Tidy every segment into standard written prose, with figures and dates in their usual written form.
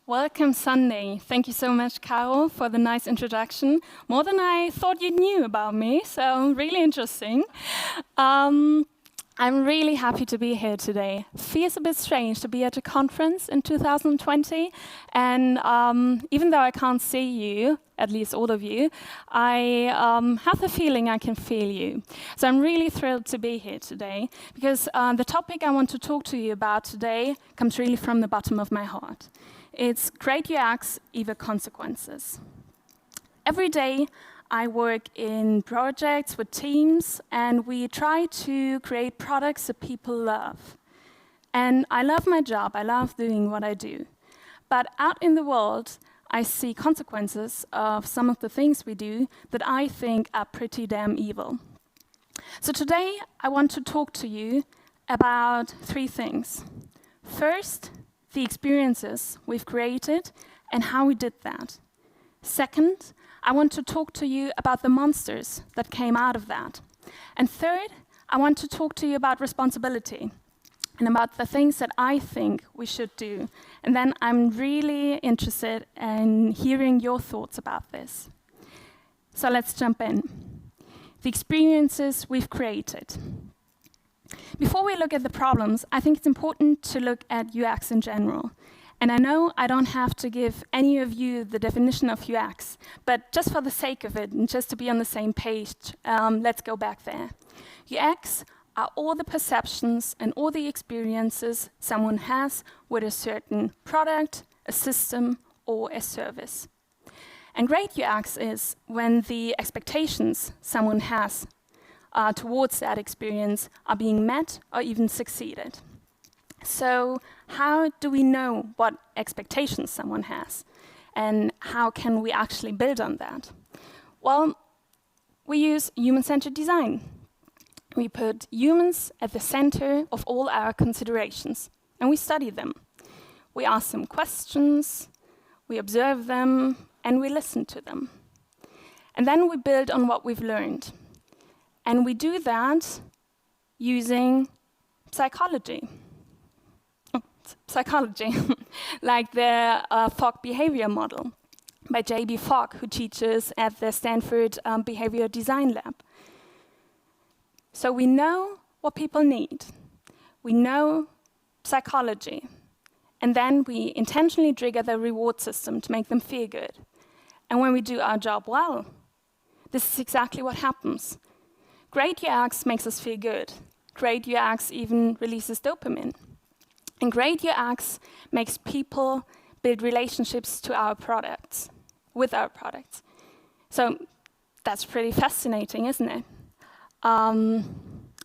Welcome, SUNDAE. Thank you so much, Caro, for the nice introduction. More than I thought you knew about me, so really interesting. I'm really happy to be here today. Feels a bit strange to be at a conference in 2020, and even though I can't see you, at least all of you, I have the feeling I can feel you. So I'm really thrilled to be here today, because the topic I want to talk to you about today comes really from the bottom of my heart. It's great UX, either consequences. Every day, I work in projects with teams, and we try to create products that people love. And I love my job, I love doing what I do. But out in the world, I see consequences of some of the things we do that I think are pretty damn evil. So today, I want to talk to you about 3 things. First, the experiences we've created and how we did that. Second, I want to talk to you about the monsters that came out of that. And third, I want to talk to you about responsibility and about the things that I think we should do. And then I'm really interested in hearing your thoughts about this. So let's jump in. The experiences we've created. Before we look at the problems, I think it's important to look at UX in general. And I know I don't have to give any of you the definition of UX, but just for the sake of it, and just to be on the same page, let's go back there. UX are all the perceptions and all the experiences someone has with a certain product, a system, or a service. And great UX is when the expectations someone has towards that experience are being met or even succeeded. So how do we know what expectations someone has? And how can we actually build on that? Well, we use human-centered design. We put humans at the center of all our considerations, and we study them. We ask them questions, we observe them, and we listen to them. And then we build on what we've learned. And we do that using psychology. Like the Fogg behavior model by J.B. Fogg, who teaches at the Stanford Behavior Design Lab. So we know what people need. We know psychology. And then we intentionally trigger the reward system to make them feel good. And when we do our job well, this is exactly what happens. Great UX makes us feel good. Great UX even releases dopamine. And great UX makes people build relationships to our products, with our products. So that's pretty fascinating, isn't it?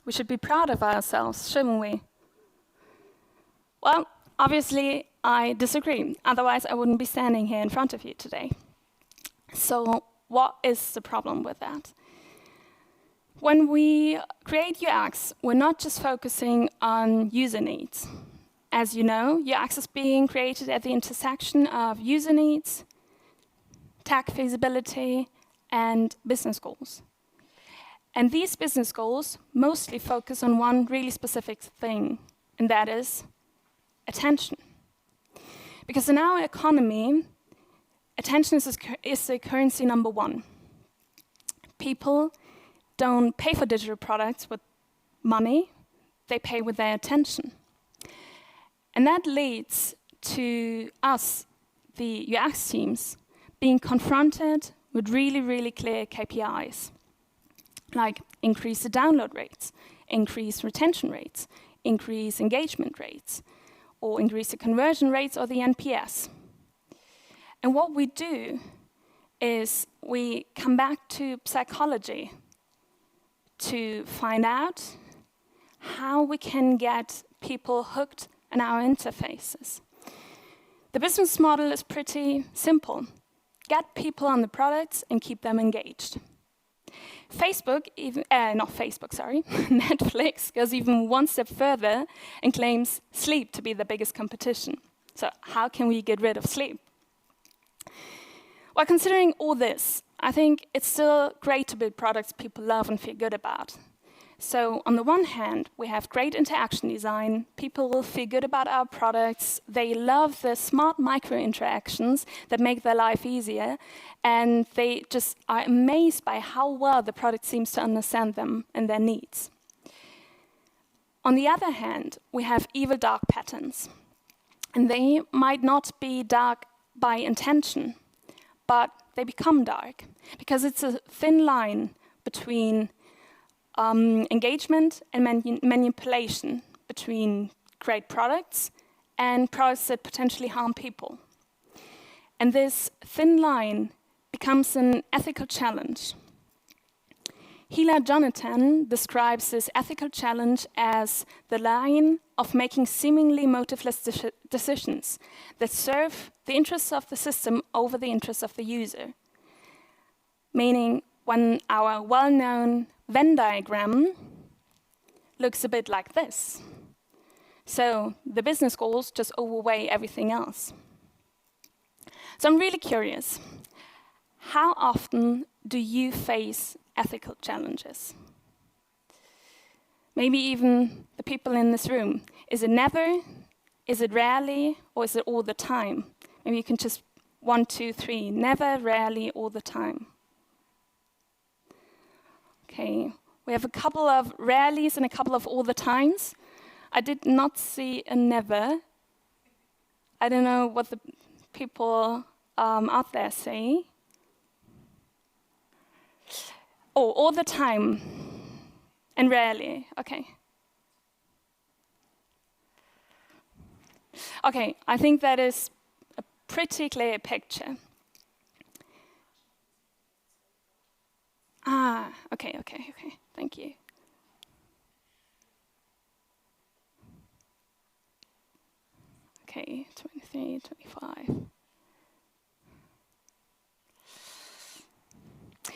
We should be proud of ourselves, shouldn't we? Well, obviously, I disagree. Otherwise, I wouldn't be standing here in front of you today. So what is the problem with that? When we create UX, we're not just focusing on user needs. As you know, UX is being created at the intersection of user needs, tech feasibility, and business goals. And these business goals mostly focus on one really specific thing, and that is attention. Because in our economy, attention is the currency number 1. People don't pay for digital products with money, they pay with their attention. And that leads to us, the UX teams, being confronted with really, really clear KPIs, like increase the download rates, increase retention rates, increase engagement rates, or increase the conversion rates or the NPS. And what we do is we come back to psychology to find out how we can get people hooked in our interfaces. The business model is pretty simple. Get people on the products and keep them engaged. Netflix goes even one step further and claims sleep to be the biggest competition. So how can we get rid of sleep? Well, considering all this, I think it's still great to build products people love and feel good about. So on the one hand, we have great interaction design. People will feel good about our products. They love the smart micro interactions that make their life easier. And they just are amazed by how well the product seems to understand them and their needs. On the other hand, we have evil dark patterns. And they might not be dark by intention, but they become dark because it's a thin line between engagement and manipulation, between great products and products that potentially harm people. And this thin line becomes an ethical challenge. Hila Jonathan describes this ethical challenge as the line of making seemingly motiveless decisions that serve the interests of the system over the interests of the user. Meaning, when our well-known Venn diagram looks a bit like this. So the business goals just overweigh everything else. So I'm really curious, how often do you face ethical challenges? Maybe even the people in this room. Is it never? Is it rarely? Or is it all the time? Maybe you can just 1, 2, 3. Never, rarely, all the time. Okay, we have a couple of rarelys and a couple of all the times. I did not see a never. I don't know what the people out there say. Oh, all the time and rarely, okay. Okay, I think that is a pretty clear picture. Ah, okay, thank you. Okay, 23, 25.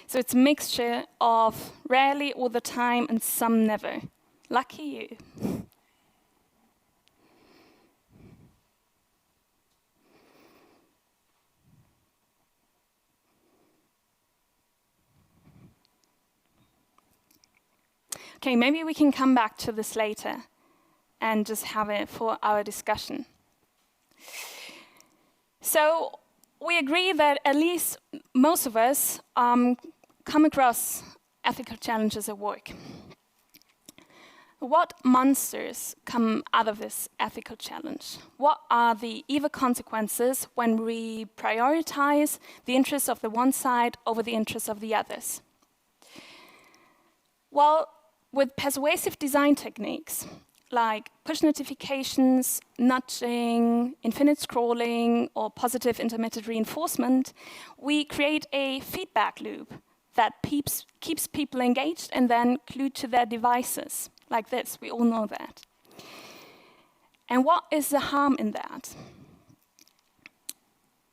So it's a mixture of rarely, all the time, and some never. Lucky you. Okay, maybe we can come back to this later and just have it for our discussion. So we agree that at least most of us come across ethical challenges at work. What monsters come out of this ethical challenge? What are the evil consequences when we prioritize the interests of the one side over the interests of the others? Well, with persuasive design techniques, like push notifications, nudging, infinite scrolling, or positive intermittent reinforcement, we create a feedback loop that keeps people engaged and then glued to their devices, like this. We all know that. And what is the harm in that?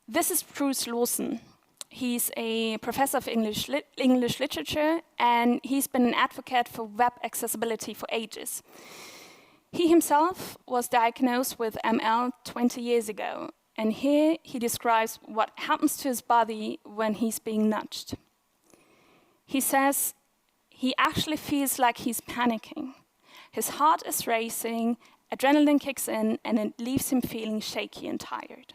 This is Bruce Lawson. He's a professor of English literature, and he's been an advocate for web accessibility for ages. He himself was diagnosed with ML 20 years ago, and here he describes what happens to his body when he's being nudged. He says he actually feels like he's panicking. His heart is racing, adrenaline kicks in, and it leaves him feeling shaky and tired.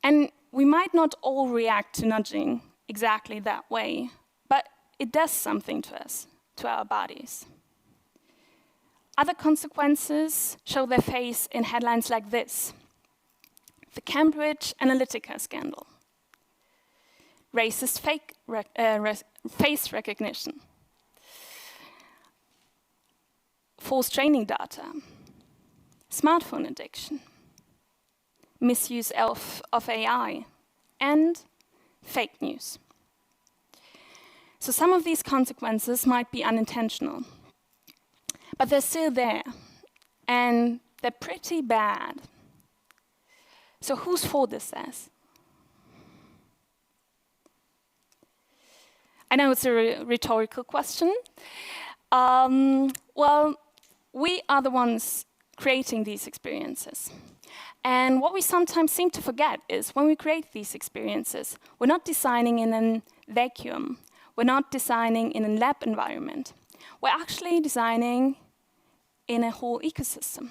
And we might not all react to nudging exactly that way, but it does something to us, to our bodies. Other consequences show their face in headlines like this: the Cambridge Analytica scandal, racist face recognition, false training data, smartphone addiction, misuse of AI, and fake news. So some of these consequences might be unintentional, but they're still there, and they're pretty bad. So whose fault is this? I know it's a rhetorical question. Well, we are the ones creating these experiences. And what we sometimes seem to forget is when we create these experiences, we're not designing in a vacuum. we're not designing in a lab environment. We're actually designing in a whole ecosystem,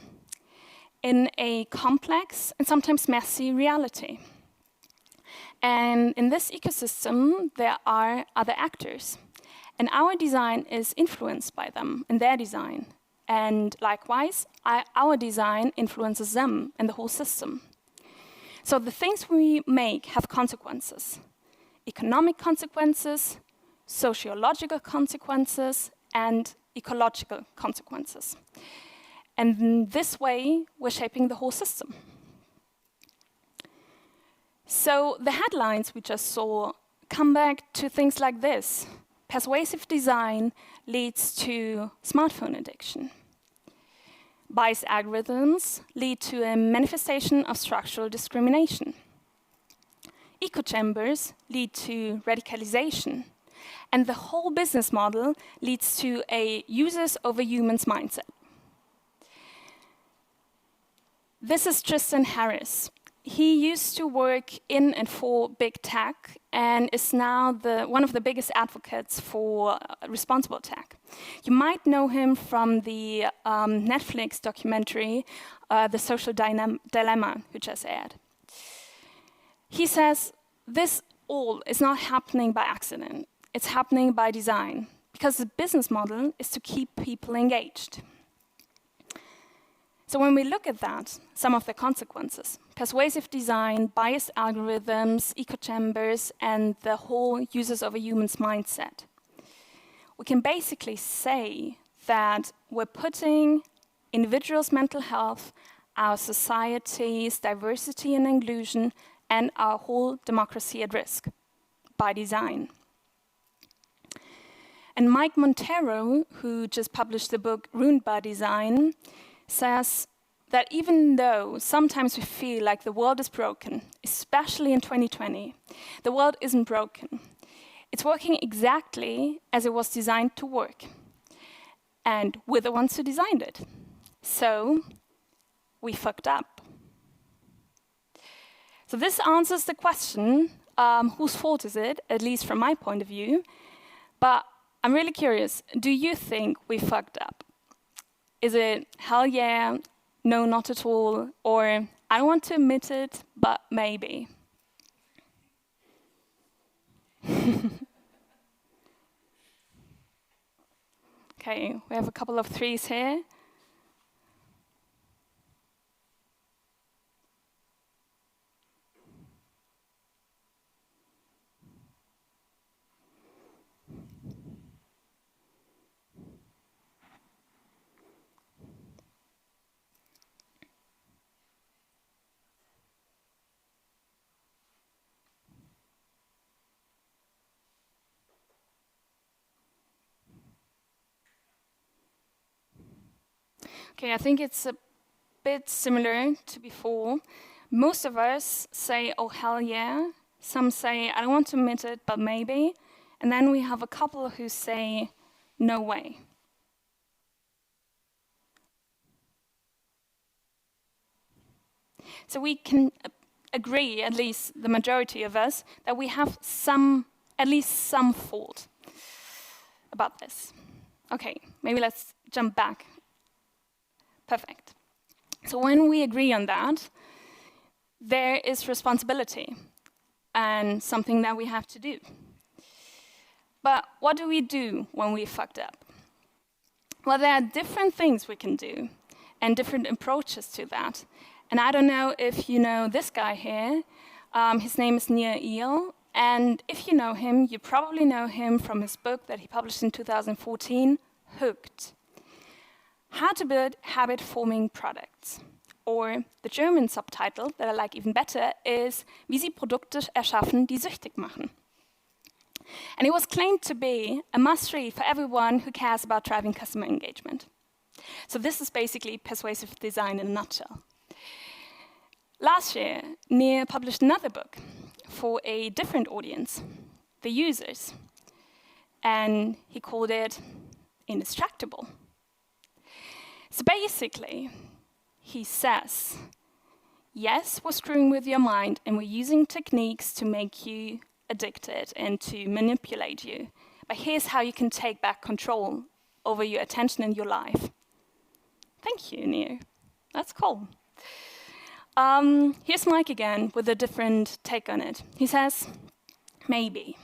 in a complex and sometimes messy reality. And in this ecosystem, there are other actors. And our design is influenced by them and their design. And likewise, our design influences them and the whole system. So the things we make have consequences. Economic consequences, sociological consequences, and ecological consequences. And in this way, we're shaping the whole system. So the headlines we just saw come back to things like this. Persuasive design leads to smartphone addiction. Biased algorithms lead to a manifestation of structural discrimination. Echo chambers lead to radicalization. And the whole business model leads to a users over humans mindset. This is Tristan Harris. He used to work in and for big tech and is now one of the biggest advocates for responsible tech. You might know him from the Netflix documentary, The Social Dilemma, which just aired. He says, this all is not happening by accident. It's happening by design, because the business model is to keep people engaged. So when we look at that, some of the consequences, persuasive design, biased algorithms, echo chambers, and the whole users of a human's mindset, we can basically say that we're putting individuals' mental health, our society's diversity and inclusion, and our whole democracy at risk by design. And Mike Monteiro, who just published the book Ruined by Design, says that even though sometimes we feel like the world is broken, especially in 2020, the world isn't broken. It's working exactly as it was designed to work. And we're the ones who designed it. So we fucked up. So this answers the question, whose fault is it, at least from my point of view. But I'm really curious, do you think we fucked up? Is it hell yeah, no, not at all, or I don't want to admit it, but maybe? Okay, we have a couple of threes here. Okay, I think it's a bit similar to before. Most of us say, oh, hell yeah. Some say, I don't want to admit it, but maybe. And then we have a couple who say, no way. So we can agree, at least the majority of us, that we have at least some fault about this. Okay, maybe let's jump back. Perfect. So when we agree on that, there is responsibility and something that we have to do. But what do we do when we fucked up? Well, there are different things we can do and different approaches to that. And I don't know if you know this guy here. His name is Nir Eyal. And if you know him, you probably know him from his book that he published in 2014, Hooked. How to build habit-forming products. Or the German subtitle that I like even better is Wie Sie Produkte erschaffen, die süchtig machen. And it was claimed to be a must-read for everyone who cares about driving customer engagement. So this is basically persuasive design in a nutshell. Last year, Nir published another book for a different audience, the users. And he called it Indistractable. So basically, he says, yes, we're screwing with your mind and we're using techniques to make you addicted and to manipulate you. But here's how you can take back control over your attention in your life. Thank you, Neo. That's cool. Here's Mike again with a different take on it. He says, maybe.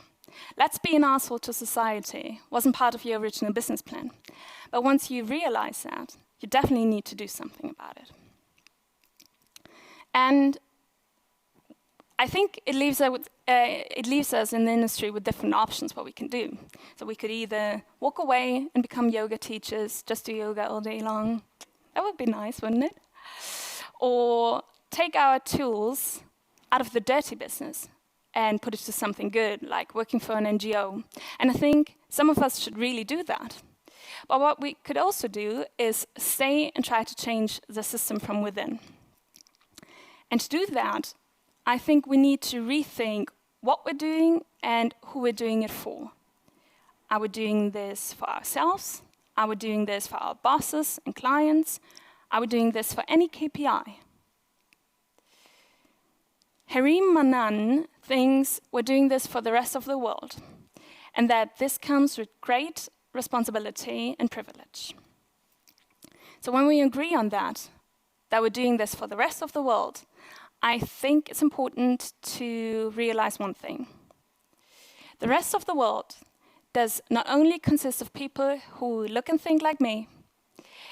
Let's be an asshole to society wasn't part of your original business plan. But once you realize that, you definitely need to do something about it. And I think it leaves us in the industry with different options what we can do. So we could either walk away and become yoga teachers, just do yoga all day long. That would be nice, wouldn't it? Or take our tools out of the dirty business and put it to something good, like working for an NGO. And I think some of us should really do that. But what we could also do is stay and try to change the system from within. And to do that, I think we need to rethink what we're doing and who we're doing it for. Are we doing this for ourselves? Are we doing this for our bosses and clients? Are we doing this for any KPI? Harim Manan thinks we're doing this for the rest of the world, and that this comes with great responsibility and privilege. So when we agree on that we're doing this for the rest of the world, I think it's important to realize one thing. The rest of the world does not only consist of people who look and think like me,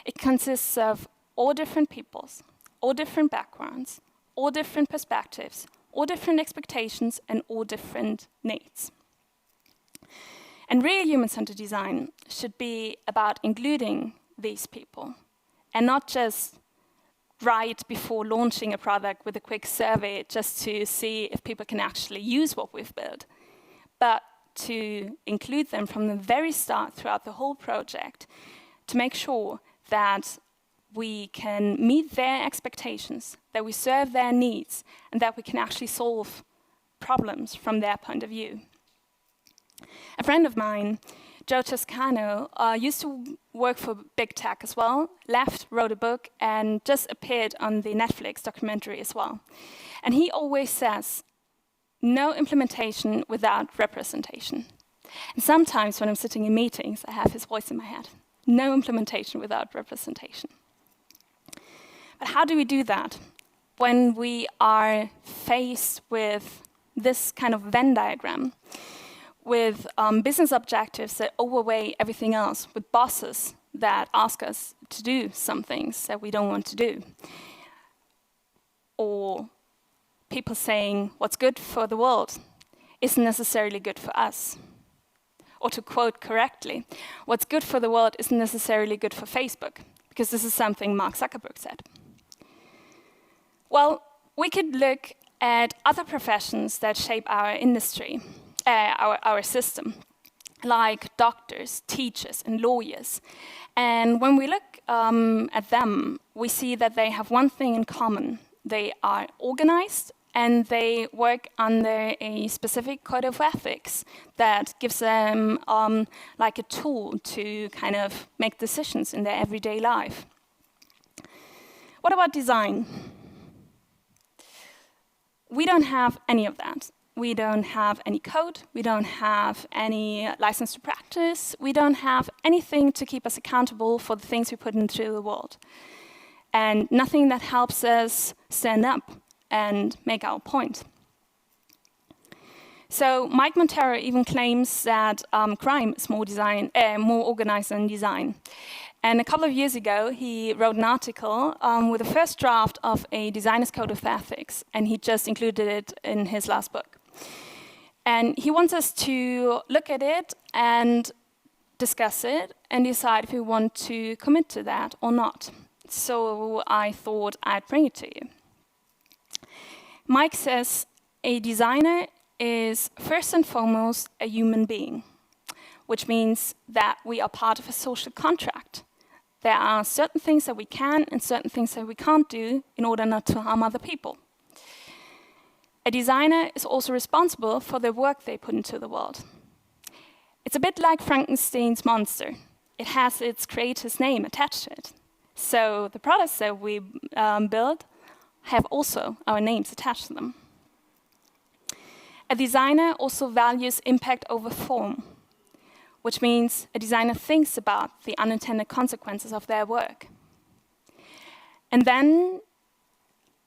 it consists of all different peoples, all different backgrounds, all different perspectives, all different expectations, and all different needs. And real human-centered design should be about including these people, and not just right before launching a product with a quick survey just to see if people can actually use what we've built, but to include them from the very start throughout the whole project to make sure that we can meet their expectations, that we serve their needs, and that we can actually solve problems from their point of view. A friend of mine, Joe Toscano, used to work for big tech as well, left, wrote a book, and just appeared on the Netflix documentary as well. And he always says, no implementation without representation. And sometimes when I'm sitting in meetings, I have his voice in my head. No implementation without representation. But how do we do that when we are faced with this kind of Venn diagram, with business objectives that overweigh everything else, with bosses that ask us to do some things that we don't want to do, or people saying what's good for the world isn't necessarily good for us? Or to quote correctly, what's good for the world isn't necessarily good for Facebook, because this is something Mark Zuckerberg said. Well, we could look at other professions that shape our industry, our system, like doctors, teachers, and lawyers. And when we look at them, we see that they have one thing in common. They are organized, and they work under a specific code of ethics that gives them like a tool to kind of make decisions in their everyday life. What about design? We don't have any of that. We don't have any code. We don't have any license to practice. We don't have anything to keep us accountable for the things we put into the world. And nothing that helps us stand up and make our point. So Mike Montero even claims that crime is more organized than design. And a couple of years ago, he wrote an article with the first draft of a designer's code of ethics, and he just included it in his last book. And he wants us to look at it and discuss it and decide if we want to commit to that or not. So I thought I'd bring it to you. Mike says a designer is first and foremost a human being, which means that we are part of a social contract. There are certain things that we can and certain things that we can't do in order not to harm other people. A designer is also responsible for the work they put into the world. It's a bit like Frankenstein's monster. It has its creator's name attached to it. So the products that we build have also our names attached to them. A designer also values impact over form, which means a designer thinks about the unintended consequences of their work. And then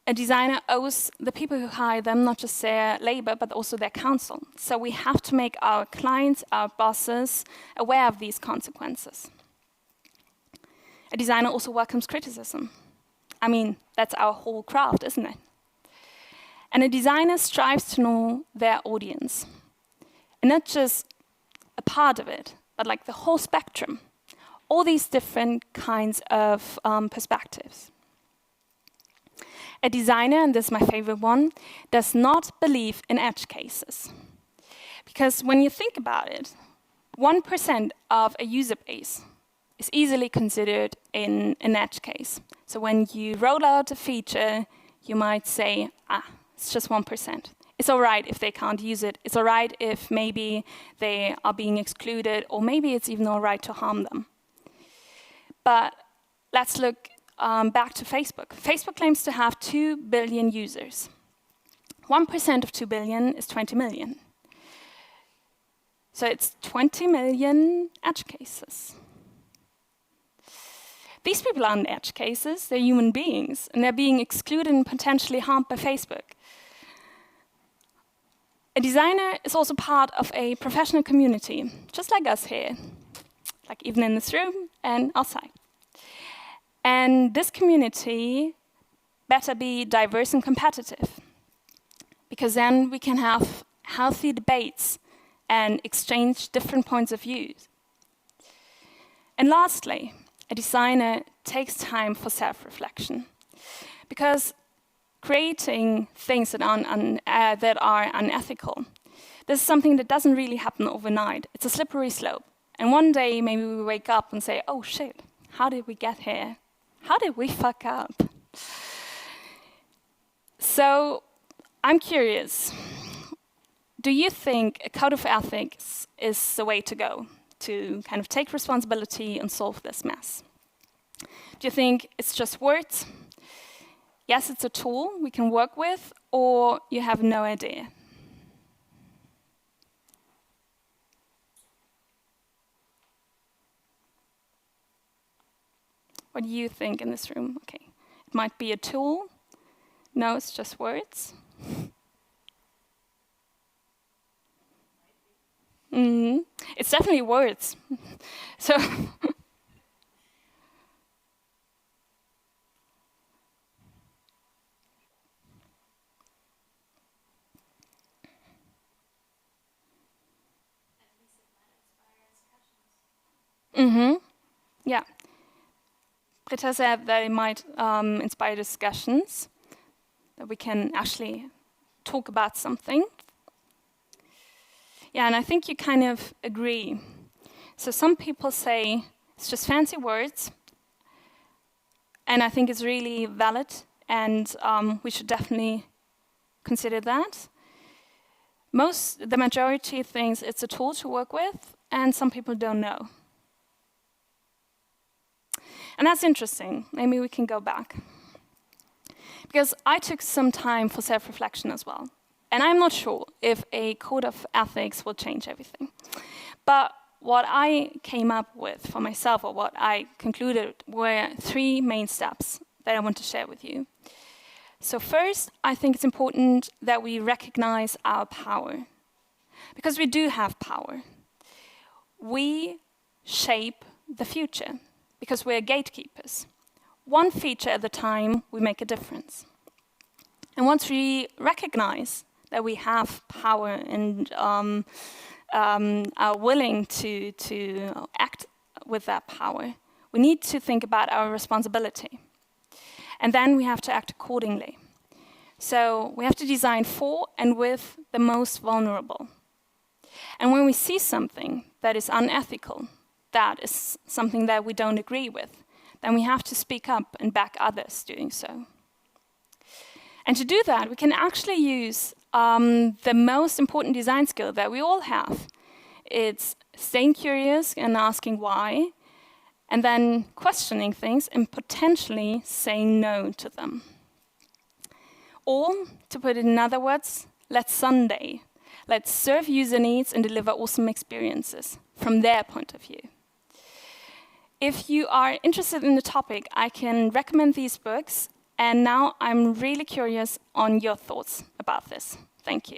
a designer owes the people who hire them not just their labor, but also their counsel. So we have to make our clients, our bosses, aware of these consequences. A designer also welcomes criticism. I mean, that's our whole craft, isn't it? And a designer strives to know their audience. And not just a part of it, but like the whole spectrum. All these different kinds of perspectives. A designer, and this is my favorite one, does not believe in edge cases. Because when you think about it, 1% of a user base is easily considered in an edge case. So when you roll out a feature, you might say, it's just 1%. It's all right if they can't use it. It's all right if maybe they are being excluded, or maybe it's even all right to harm them. But let's look back to Facebook. Facebook claims to have 2 billion users. 1% of 2 billion is 20 million. So it's 20 million edge cases. These people aren't edge cases, they're human beings, and they're being excluded and potentially harmed by Facebook. A designer is also part of a professional community, just like us here, like even in this room and outside. And this community better be diverse and competitive, because then we can have healthy debates and exchange different points of view. And lastly, a designer takes time for self-reflection, because creating things that are unethical, this is something that doesn't really happen overnight. It's a slippery slope. And one day, maybe we wake up and say, oh shit, how did we get here? How did we fuck up? So I'm curious, do you think a code of ethics is the way to go to kind of take responsibility and solve this mess? Do you think it's just words? Yes, it's a tool we can work with, or you have no idea? What do you think in this room? Okay, it might be a tool. No, it's just words. It's definitely words. So. Yeah. Britta said that it might inspire discussions, that we can actually talk about something. Yeah, and I think you kind of agree. So some people say it's just fancy words, and I think it's really valid, and we should definitely consider that. The majority thinks it's a tool to work with, and some people don't know. And that's interesting. Maybe we can go back. Because I took some time for self-reflection as well. And I'm not sure if a code of ethics will change everything. But what I came up with for myself, or what I concluded, were 3 main steps that I want to share with you. So first, I think it's important that we recognize our power. Because we do have power. We shape the future, because we're gatekeepers. One feature at a time, we make a difference. And once we recognize that we have power and are willing to act with that power, we need to think about our responsibility. And then we have to act accordingly. So we have to design for and with the most vulnerable. And when we see something that is unethical, that is something that we don't agree with, then we have to speak up and back others doing so. And to do that, we can actually use the most important design skill that we all have. It's staying curious and asking why, and then questioning things and potentially saying no to them. Or, to put it in other words, let's SUNDAE. Let's serve user needs and deliver awesome experiences from their point of view. If you are interested in the topic, I can recommend these books. And now I'm really curious on your thoughts about this. Thank you.